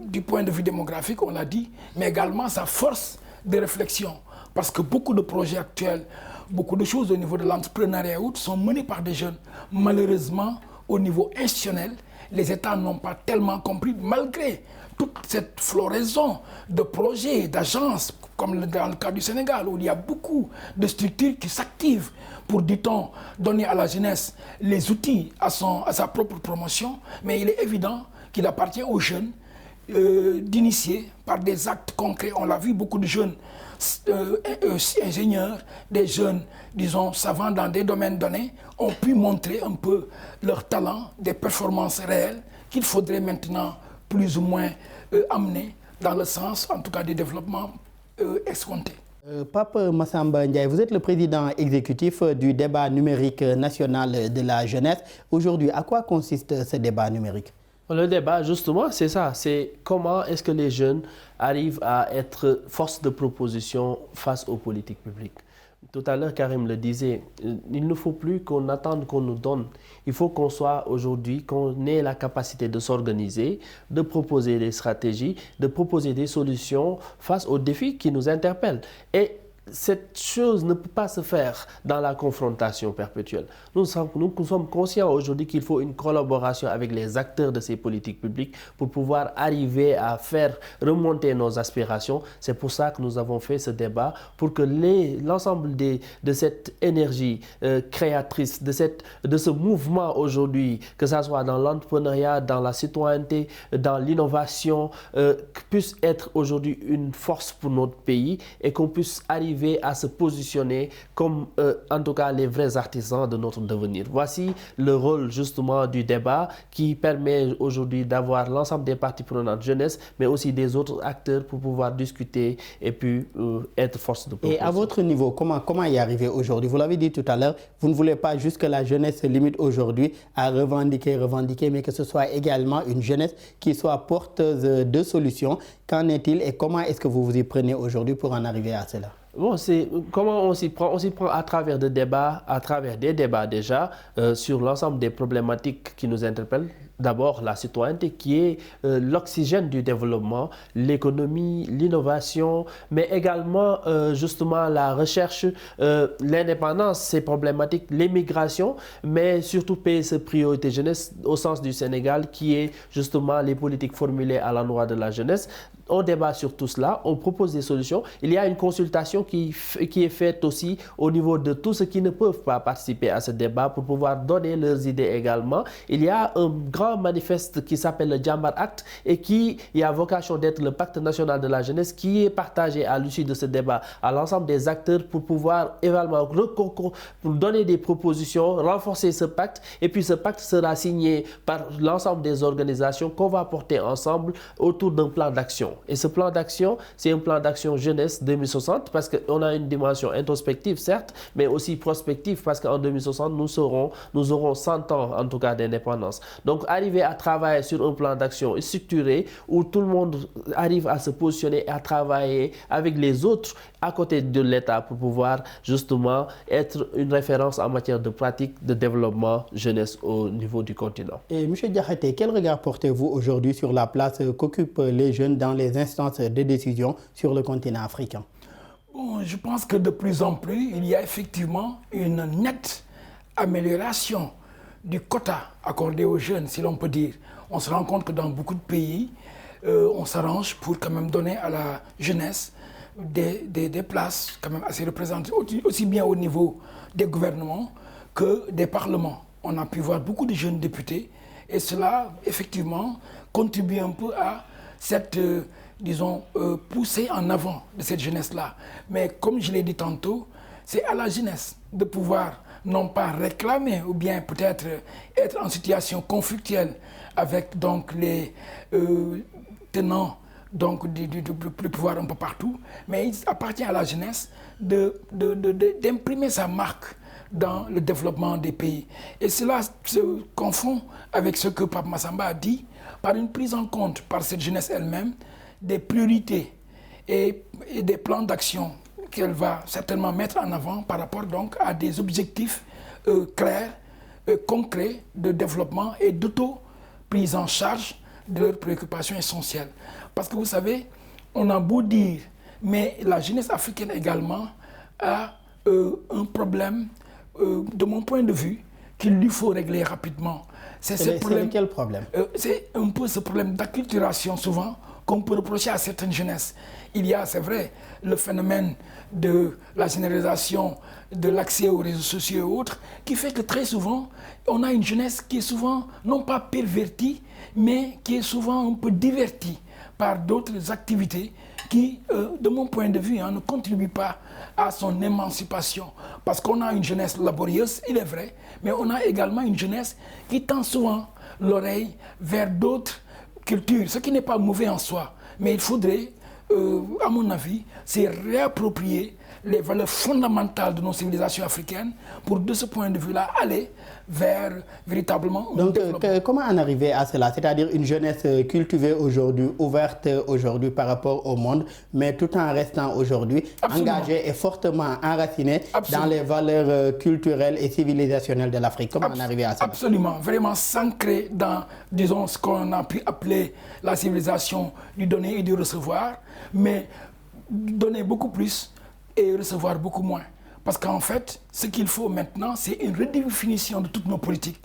du point de vue démographique, on l'a dit, mais également sa force de réflexion. Parce que beaucoup de projets actuels, beaucoup de choses au niveau de l'entrepreneuriat sont menées par des jeunes. Malheureusement, au niveau institutionnel, les États n'ont pas tellement compris, malgré toute cette floraison de projets, d'agences, comme dans le cas du Sénégal, où il y a beaucoup de structures qui s'activent pour, dit-on, donner à la jeunesse les outils à sa propre promotion. Mais il est évident qu'il appartient aux jeunes d'initier par des actes concrets. On l'a vu, beaucoup de jeunes ingénieurs, des jeunes, disons, savants dans des domaines donnés, ont pu montrer un peu leur talent, des performances réelles qu'il faudrait maintenant plus ou moins amener dans le sens, en tout cas, du développement escompté. Pape Massamba Ndiaye, vous êtes le président exécutif du débat numérique national de la jeunesse. Aujourd'hui, à quoi consiste ce débat numérique? Le débat, justement, c'est ça. C'est comment est-ce que les jeunes arrivent à être force de proposition face aux politiques publiques. Tout à l'heure, Karim le disait, il ne faut plus qu'on attende qu'on nous donne. Il faut qu'on soit aujourd'hui, qu'on ait la capacité de s'organiser, de proposer des stratégies, de proposer des solutions face aux défis qui nous interpellent. Et cette chose ne peut pas se faire dans la confrontation perpétuelle. Nous sommes conscients aujourd'hui qu'il faut une collaboration avec les acteurs de ces politiques publiques pour pouvoir arriver à faire remonter nos aspirations. C'est pour ça que nous avons fait ce débat, pour que l'ensemble de cette énergie créatrice, de ce mouvement aujourd'hui, que ce soit dans l'entrepreneuriat, dans la citoyenneté, dans l'innovation, puisse être aujourd'hui une force pour notre pays et qu'on puisse arriver à se positionner comme en tout cas les vrais artisans de notre devenir. Voici le rôle justement du débat qui permet aujourd'hui d'avoir l'ensemble des parties prenantes jeunesse, mais aussi des autres acteurs pour pouvoir discuter et puis être force de proposition. Et à votre niveau, comment y arriver aujourd'hui? Vous l'avez dit tout à l'heure, vous ne voulez pas juste que la jeunesse se limite aujourd'hui à revendiquer, mais que ce soit également une jeunesse qui soit porteuse de solutions. Qu'en est-il et comment est-ce que vous vous y prenez aujourd'hui pour en arriver à cela? Bon, c'est comment on s'y prend? On s'y prend à travers des débats déjà sur l'ensemble des problématiques qui nous interpellent. D'abord, la citoyenneté qui est l'oxygène du développement, l'économie, l'innovation, mais également justement la recherche, l'indépendance, ces problématiques, l'émigration, mais surtout PSE priorité jeunesse au sens du Sénégal qui est justement les politiques formulées à l'endroit de la jeunesse. On débat sur tout cela, on propose des solutions. Il y a une consultation qui est faite aussi au niveau de tous ceux qui ne peuvent pas participer à ce débat pour pouvoir donner leurs idées également. Il y a un grand manifeste qui s'appelle le Jambar Act et qui a vocation d'être le pacte national de la jeunesse qui est partagé à l'issue de ce débat à l'ensemble des acteurs pour pouvoir également pour donner des propositions, renforcer ce pacte et puis ce pacte sera signé par l'ensemble des organisations qu'on va porter ensemble autour d'un plan d'action. Et ce plan d'action, c'est un plan d'action jeunesse 2060 parce qu'on a une dimension introspective, certes, mais aussi prospective parce qu'en 2060, nous aurons 100 ans en tout cas d'indépendance. Donc, arriver à travailler sur un plan d'action structuré où tout le monde arrive à se positionner et à travailler avec les autres à côté de l'État pour pouvoir justement être une référence en matière de pratique de développement jeunesse au niveau du continent. Et M. Diakhaté, quel regard portez-vous aujourd'hui sur la place qu'occupent les jeunes dans les instances de décision sur le continent africain? Bon, je pense que de plus en plus, il y a effectivement une nette amélioration du quota accordé aux jeunes, si l'on peut dire. On se rend compte que dans beaucoup de pays, on s'arrange pour quand même donner à la jeunesse des places quand même assez représentées, aussi bien au niveau des gouvernements que des parlements. On a pu voir beaucoup de jeunes députés et cela, effectivement, contribue un peu à cette, poussée en avant de cette jeunesse-là. Mais comme je l'ai dit tantôt, c'est à la jeunesse de pouvoir non pas réclamer ou bien peut-être être en situation conflictuelle avec donc les tenants donc du pouvoir un peu partout, mais il appartient à la jeunesse d'imprimer sa marque dans le développement des pays. Et cela se confond avec ce que Pape Massamba a dit, par une prise en compte par cette jeunesse elle-même des priorités et des plans d'action qu'elle va certainement mettre en avant par rapport donc à des objectifs clairs, concrets de développement et d'auto-prise en charge de leurs préoccupations essentielles. Parce que vous savez, on a beau dire, mais la jeunesse africaine également a un problème, de mon point de vue, qu'il lui faut régler rapidement. C'est quel problème? C'est un peu ce problème d'acculturation souvent qu'on peut reprocher à certaines jeunesses. Il y a, c'est vrai, le phénomène de la généralisation de l'accès aux réseaux sociaux et autres, qui fait que très souvent, on a une jeunesse qui est souvent, non pas pervertie, mais qui est souvent un peu divertie par d'autres activités qui, de mon point de vue, ne contribuent pas à son émancipation. Parce qu'on a une jeunesse laborieuse, il est vrai, mais on a également une jeunesse qui tend souvent l'oreille vers d'autres cultures, ce qui n'est pas mauvais en soi. Mais il faudrait, à mon avis, c'est réapproprier les valeurs fondamentales de nos civilisations africaines pour, de ce point de vue-là, aller vers véritablement... Donc, comment en arriver à cela? C'est-à-dire une jeunesse cultivée aujourd'hui, ouverte aujourd'hui par rapport au monde, mais tout en restant aujourd'hui engagée et fortement enracinée dans les valeurs culturelles et civilisationnelles de l'Afrique. Comment en arriver à cela? Absolument, vraiment s'ancrer dans, disons, ce qu'on a pu appeler la civilisation du donner et du recevoir, mais donner beaucoup plus et recevoir beaucoup moins. Parce qu'en fait, ce qu'il faut maintenant, c'est une redéfinition de toutes nos politiques.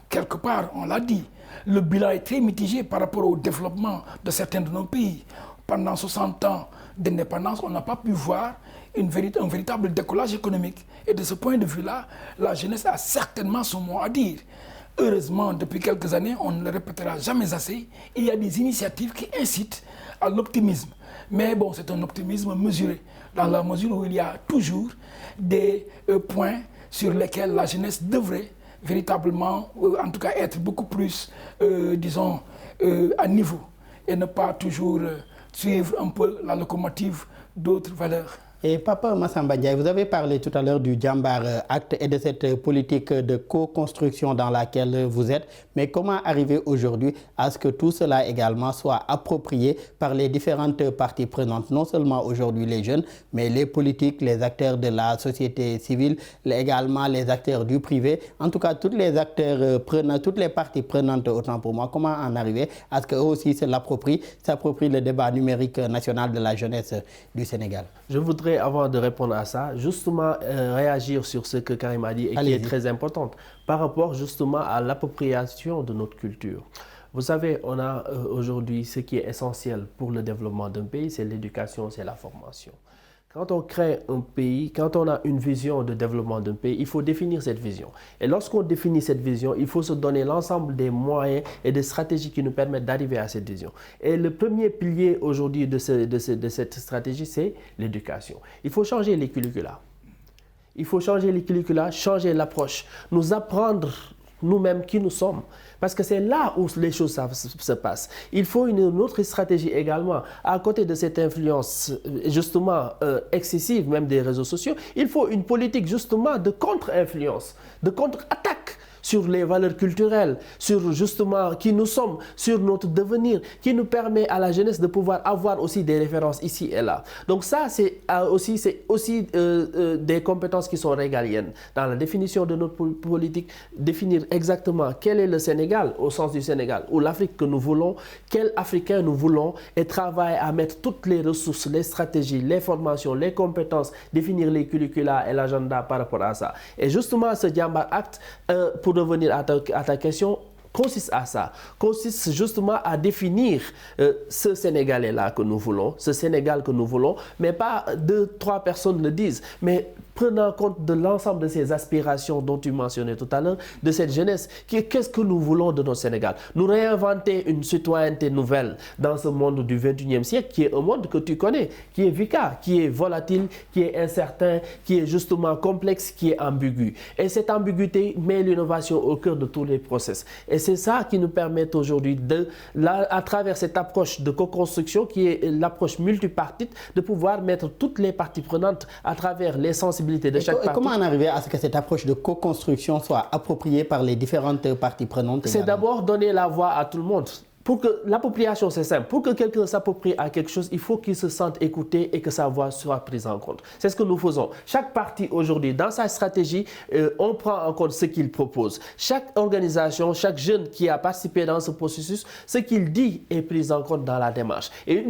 Quelque part, on l'a dit, le bilan est très mitigé par rapport au développement de certains de nos pays. Pendant 60 ans d'indépendance, on n'a pas pu voir un véritable décollage économique. Et de ce point de vue-là, la jeunesse a certainement son mot à dire. Heureusement, depuis quelques années, on ne le répétera jamais assez, il y a des initiatives qui incitent à l'optimisme. Mais bon, c'est un optimisme mesuré, dans la mesure où il y a toujours des points sur lesquels la jeunesse devrait véritablement, en tout cas, être beaucoup plus, disons, à niveau, et ne pas toujours suivre un peu la locomotive d'autres valeurs. Et Papa Massamba Ndiaye, vous avez parlé tout à l'heure du Jambar Act et de cette politique de co-construction dans laquelle vous êtes. Mais comment arriver aujourd'hui à ce que tout cela également soit approprié par les différentes parties prenantes, non seulement aujourd'hui les jeunes, mais les politiques, les acteurs de la société civile, également les acteurs du privé, en tout cas tous les acteurs prenants, toutes les parties prenantes autant pour moi. Comment en arriver à ce qu'eux aussi s'approprient le débat numérique national de la jeunesse du Sénégal? Je voudrais, avant de répondre à ça, justement réagir sur ce que Karim a dit et qui est très important par rapport justement à l'appropriation de notre culture. Vous savez, on a aujourd'hui ce qui est essentiel pour le développement d'un pays, c'est l'éducation, c'est la formation. Quand on crée un pays, quand on a une vision de développement d'un pays, il faut définir cette vision. Et lorsqu'on définit cette vision, il faut se donner l'ensemble des moyens et des stratégies qui nous permettent d'arriver à cette vision. Et le premier pilier aujourd'hui de cette stratégie, c'est l'éducation. Il faut changer les curricula. Il faut changer les curricula, changer l'approche, nous apprendre nous-mêmes qui nous sommes. Parce que c'est là où les choses se passent. Il faut une autre stratégie également. À côté de cette influence justement excessive même des réseaux sociaux, il faut une politique justement de contre-influence, de contre-attaque sur les valeurs culturelles, sur justement qui nous sommes, sur notre devenir, qui nous permet à la jeunesse de pouvoir avoir aussi des références ici et là. Donc ça, c'est aussi des compétences qui sont régaliennes. Dans la définition de notre politique, définir exactement quel est le Sénégal, au sens du Sénégal, ou l'Afrique que nous voulons, quel Africain nous voulons, et travailler à mettre toutes les ressources, les stratégies, les formations, les compétences, définir les curricula et l'agenda par rapport à ça. Et justement, ce Jambar Act, pour revenir à ta question, consiste à ça, consiste justement à définir ce Sénégalais-là que nous voulons, ce Sénégal que nous voulons, mais pas 2-3 personnes le disent, mais prenant compte de l'ensemble de ces aspirations dont tu mentionnais tout à l'heure, de cette jeunesse, qu'est-ce que nous voulons de notre Sénégal? Nous réinventer une citoyenneté nouvelle dans ce monde du 21e siècle, qui est un monde que tu connais, qui est vicar, qui est volatile, qui est incertain, qui est justement complexe, qui est ambigu. Et cette ambiguïté met l'innovation au cœur de tous les process. Et c'est ça qui nous permet aujourd'hui, à travers cette approche de co-construction, qui est l'approche multipartite, de pouvoir mettre toutes les parties prenantes à travers les sensibilités de chaque partie. Comment en arriver à ce que cette approche de co-construction soit appropriée par les différentes parties prenantes? C'est d'abord donner la voix à tout le monde. Pour que l'appropriation, c'est simple. Pour que quelqu'un s'approprie à quelque chose, il faut qu'il se sente écouté et que sa voix soit prise en compte. C'est ce que nous faisons. Chaque parti aujourd'hui, dans sa stratégie, on prend en compte ce qu'il propose. Chaque organisation, chaque jeune qui a participé dans ce processus, ce qu'il dit est pris en compte dans la démarche. Et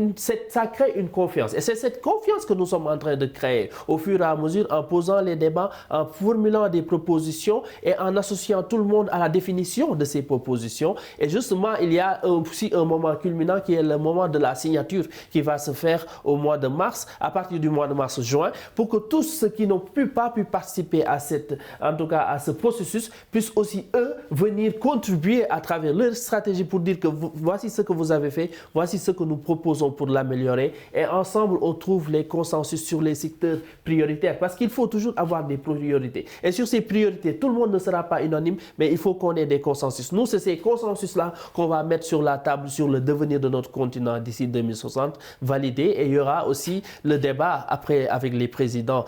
ça crée une confiance. Et c'est cette confiance que nous sommes en train de créer au fur et à mesure, en posant les débats, en formulant des propositions et en associant tout le monde à la définition de ces propositions. Et justement, il y a aussi un moment culminant qui est le moment de la signature qui va se faire au mois de mars, à partir du mois de mars-juin, pour que tous ceux qui n'ont pas pu participer à à ce processus puissent aussi, eux, venir contribuer à travers leur stratégie pour dire que voici ce que vous avez fait, voici ce que nous proposons pour l'améliorer. Et ensemble, on trouve les consensus sur les secteurs prioritaires, parce qu'il faut toujours avoir des priorités. Et sur ces priorités, tout le monde ne sera pas unanime, mais il faut qu'on ait des consensus. Nous, c'est ces consensus-là qu'on va mettre sur la la table sur le devenir de notre continent d'ici 2060 validé, et il y aura aussi le débat après avec les présidents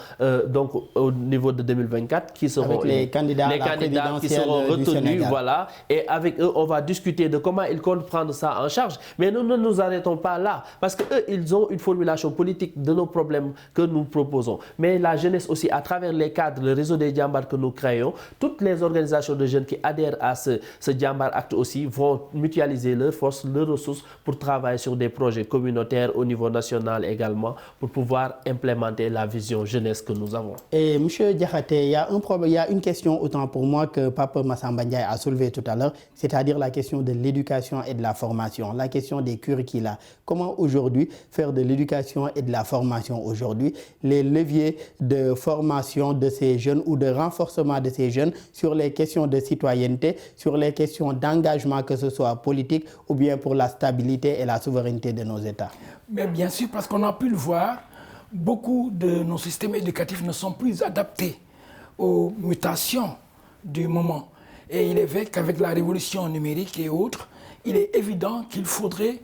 donc au niveau de 2024 qui seront avec les candidats qui seront retenus, voilà, et avec eux on va discuter de comment ils comptent prendre ça en charge. Mais nous ne nous arrêtons pas là, parce que eux ils ont une formulation politique de nos problèmes que nous proposons. Mais la jeunesse aussi, à travers les cadres, le réseau des Djambar que nous créons, toutes les organisations de jeunes qui adhèrent à ce Djambar Act aussi vont mutualiser leurs forces, leurs ressources pour travailler sur des projets communautaires au niveau national également, pour pouvoir implémenter la vision jeunesse que nous avons. Et M. Diakhaté, il y a une question autant pour moi que Pape Massamba Ndiaye a soulevé tout à l'heure, c'est-à-dire la question de l'éducation et de la formation, la question des curricula. Comment aujourd'hui faire de l'éducation et de la formation aujourd'hui les leviers de formation de ces jeunes ou de renforcement de ces jeunes sur les questions de citoyenneté, sur les questions d'engagement, que ce soit politique ou bien pour la stabilité et la souveraineté de nos États? Mais bien sûr, parce qu'on a pu le voir, beaucoup de nos systèmes éducatifs ne sont plus adaptés aux mutations du moment. Et il est vrai qu'avec la révolution numérique et autres, il est évident qu'il faudrait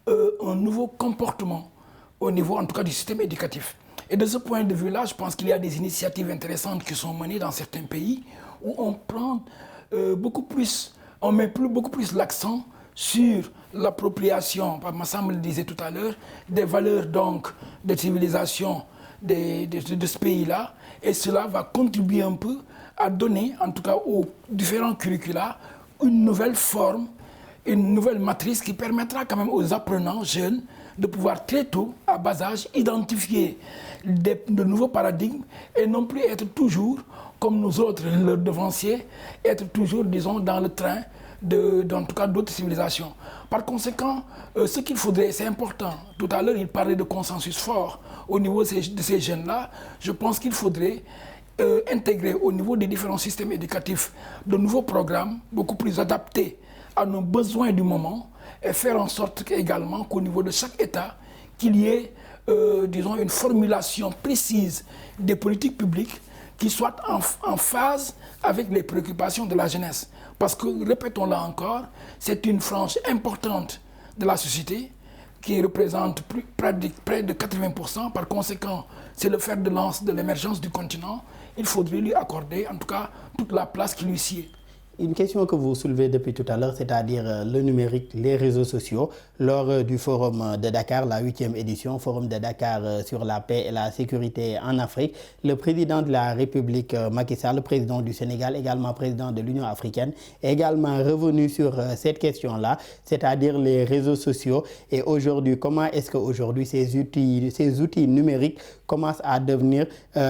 un nouveau comportement au niveau, en tout cas, du système éducatif. Et de ce point de vue-là, je pense qu'il y a des initiatives intéressantes qui sont menées dans certains pays où on prend on met beaucoup plus l'accent sur l'appropriation, Massamba le disait tout à l'heure, des valeurs donc de civilisation de ce pays-là. Et cela va contribuer un peu à donner, en tout cas aux différents curricula, une nouvelle forme, une nouvelle matrice qui permettra quand même aux apprenants jeunes de pouvoir très tôt, à bas âge, identifier de nouveaux paradigmes et non plus être toujours, comme nous autres, leurs devanciers, être toujours, disons, dans le train en tout cas d'autres civilisations. Par conséquent, ce qu'il faudrait, c'est important. Tout à l'heure, il parlait de consensus fort au niveau de ces jeunes-là. Je pense qu'il faudrait intégrer au niveau des différents systèmes éducatifs de nouveaux programmes beaucoup plus adaptés à nos besoins du moment et faire en sorte également qu'au niveau de chaque État, qu'il y ait, disons, une formulation précise des politiques publiques qui soient en phase avec les préoccupations de la jeunesse. Parce que, répétons-le encore, c'est une frange importante de la société qui représente près de 80%. Par conséquent, c'est le fer de lance de l'émergence du continent. Il faudrait lui accorder, en tout cas, toute la place qui lui sied. Une question que vous soulevez depuis tout à l'heure, c'est-à-dire le numérique, les réseaux sociaux. Lors du forum de Dakar, la 8e édition, forum de Dakar sur la paix et la sécurité en Afrique, le président de la République, Macky Sall, le président du Sénégal, également président de l'Union africaine, est également revenu sur cette question-là, c'est-à-dire les réseaux sociaux. Et aujourd'hui, comment est-ce qu'aujourd'hui ces outils numériques commencent à devenir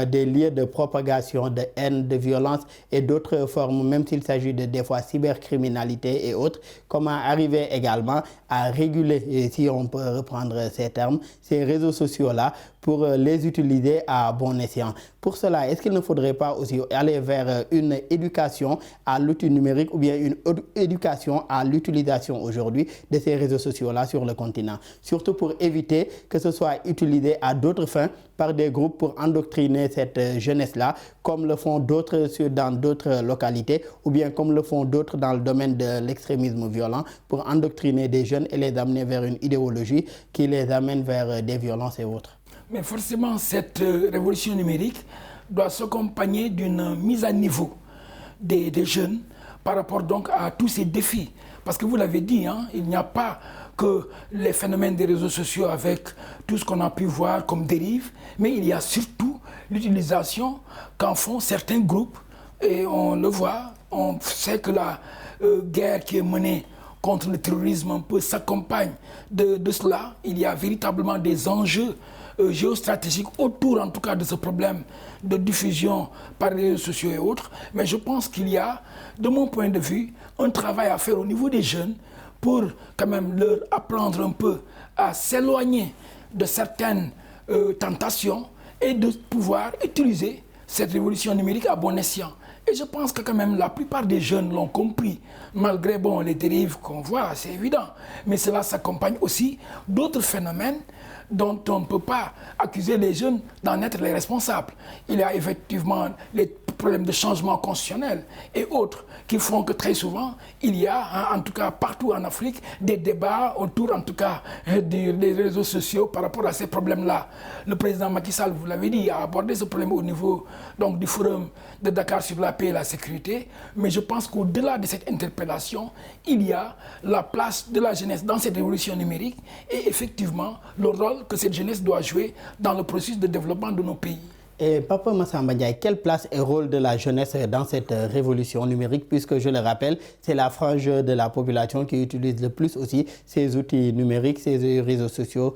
des lieux de propagation, de haine, de violence et d'autres formes, même s'il s'agit de des fois cybercriminalité et autres, comment arriver également à réguler, si on peut reprendre ces termes, ces réseaux sociaux-là pour les utiliser à bon escient. Pour cela, est-ce qu'il ne faudrait pas aussi aller vers une éducation à l'outil numérique ou bien une éducation à l'utilisation aujourd'hui de ces réseaux sociaux-là sur le continent? Surtout pour éviter que ce soit utilisé à d'autres fins par des groupes pour endoctriner cette jeunesse-là, comme le font d'autres dans d'autres localités ou bien comme le font d'autres dans le domaine de l'extrémisme violent pour endoctriner des jeunes et les amener vers une idéologie qui les amène vers des violences et autres. Mais forcément, cette révolution numérique doit s'accompagner d'une mise à niveau des jeunes par rapport donc à tous ces défis. Parce que vous l'avez dit, hein, il n'y a pas que les phénomènes des réseaux sociaux avec tout ce qu'on a pu voir comme dérive, mais il y a surtout l'utilisation qu'en font certains groupes. Et on le voit, on sait que la guerre qui est menée contre le terrorisme un peu s'accompagne de cela. Il y a véritablement des enjeux géostratégiques autour en tout cas de ce problème de diffusion par les réseaux sociaux et autres. Mais je pense qu'il y a, de mon point de vue, un travail à faire au niveau des jeunes pour quand même leur apprendre un peu à s'éloigner de certaines tentations et de pouvoir utiliser cette révolution numérique à bon escient. Et je pense que quand même la plupart des jeunes l'ont compris, malgré les dérives qu'on voit, c'est évident. Mais cela s'accompagne aussi d'autres phénomènes dont on ne peut pas accuser les jeunes d'en être les responsables. Il y a effectivement les problèmes de changement constitutionnel et autres qui font que très souvent, il y a, en tout cas partout en Afrique, des débats autour, en tout cas, des réseaux sociaux par rapport à ces problèmes-là. Le président Macky Sall, vous l'avez dit, a abordé ce problème au niveau donc, du forum de Dakar sur la paix et la sécurité, mais je pense qu'au-delà de cette interpellation, il y a la place de la jeunesse dans cette révolution numérique et effectivement le rôle que cette jeunesse doit jouer dans le processus de développement de nos pays. Et Papa Massamba Ndiaye, quelle place et rôle de la jeunesse dans cette révolution numérique, puisque je le rappelle, c'est la frange de la population qui utilise le plus aussi ces outils numériques, ces réseaux sociaux,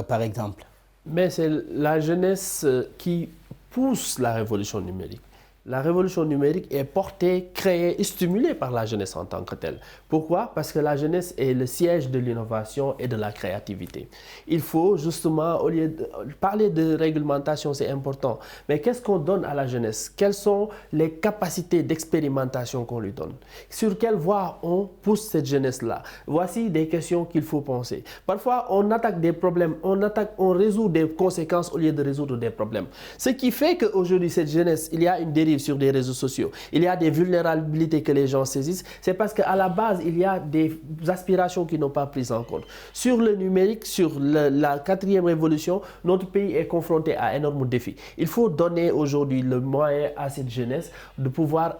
par exemple. Mais c'est la jeunesse qui pousse la révolution numérique. La révolution numérique est portée, créée et stimulée par la jeunesse en tant que telle. Pourquoi? Parce que la jeunesse est le siège de l'innovation et de la créativité. Il faut justement, au lieu de parler de réglementation, c'est important, mais qu'est-ce qu'on donne à la jeunesse? Quelles sont les capacités d'expérimentation qu'on lui donne? Sur quelle voie on pousse cette jeunesse-là? Voici des questions qu'il faut penser. Parfois, on attaque des problèmes, on résout des conséquences au lieu de résoudre des problèmes. Ce qui fait qu'aujourd'hui, cette jeunesse, il y a une dérive sur des réseaux sociaux. Il y a des vulnérabilités que les gens saisissent. C'est parce qu'à la base, il y a des aspirations qui n'ont pas prises en compte. Sur le numérique, sur la quatrième révolution, notre pays est confronté à énormes défis. Il faut donner aujourd'hui le moyen à cette jeunesse de pouvoir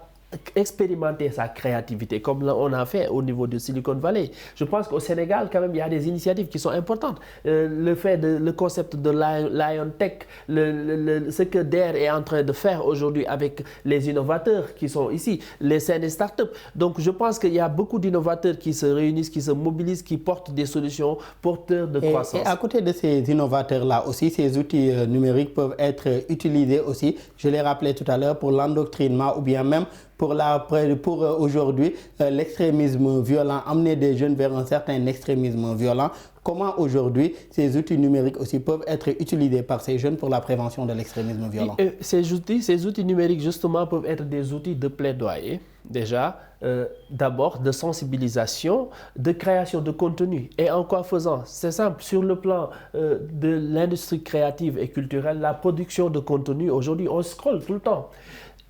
expérimenter sa créativité, comme on a fait au niveau de Silicon Valley. Je pense qu'au Sénégal, quand même, il y a des initiatives qui sont importantes. Le concept de Lion Tech, ce que DER est en train de faire aujourd'hui avec les innovateurs qui sont ici, les scènes des startups. Donc, je pense qu'il y a beaucoup d'innovateurs qui se réunissent, qui se mobilisent, qui portent des solutions porteurs de croissance. Et à côté de ces innovateurs-là aussi, ces outils numériques peuvent être utilisés aussi, je l'ai rappelé tout à l'heure, pour l'endoctrinement ou bien même pour aujourd'hui l'extrémisme violent, amener des jeunes vers un certain extrémisme violent. Comment aujourd'hui ces outils numériques aussi peuvent être utilisés par ces jeunes pour la prévention de l'extrémisme violent? Ces outils numériques justement peuvent être des outils de plaidoyer, déjà, d'abord de sensibilisation, de création de contenu. Et en quoi faisant? C'est simple, sur le plan de l'industrie créative et culturelle, la production de contenu, aujourd'hui on scrolle tout le temps.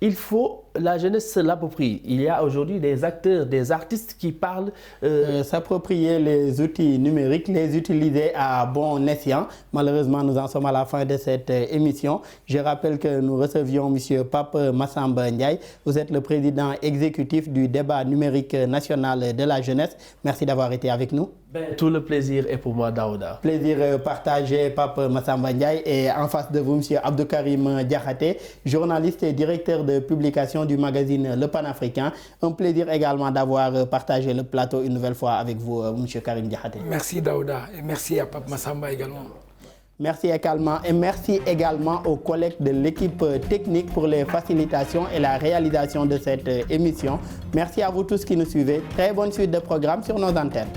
Il faut, la jeunesse se l'approprie. Il y a aujourd'hui des acteurs, des artistes qui parlent... S'approprier les outils numériques, les utiliser à bon escient. Malheureusement, nous en sommes à la fin de cette émission. Je rappelle que nous recevions M. Pape Massamba Ndiaye. Vous êtes le président exécutif du débat numérique national de la jeunesse. Merci d'avoir été avec nous. Tout le plaisir est pour moi, Daouda. Plaisir partagé, Pape Massamba Ndiaye. Et en face de vous, M. Abdoukarim Diakhaté, journaliste et directeur de publication du magazine Le Panafricain. Un plaisir également d'avoir partagé le plateau une nouvelle fois avec vous, M. Karim Diakhaté. Merci Daouda et merci à Pape Massamba également. Merci également aux collègues de l'équipe technique pour les facilitations et la réalisation de cette émission. Merci à vous tous qui nous suivez. Très bonne suite de programme sur nos antennes.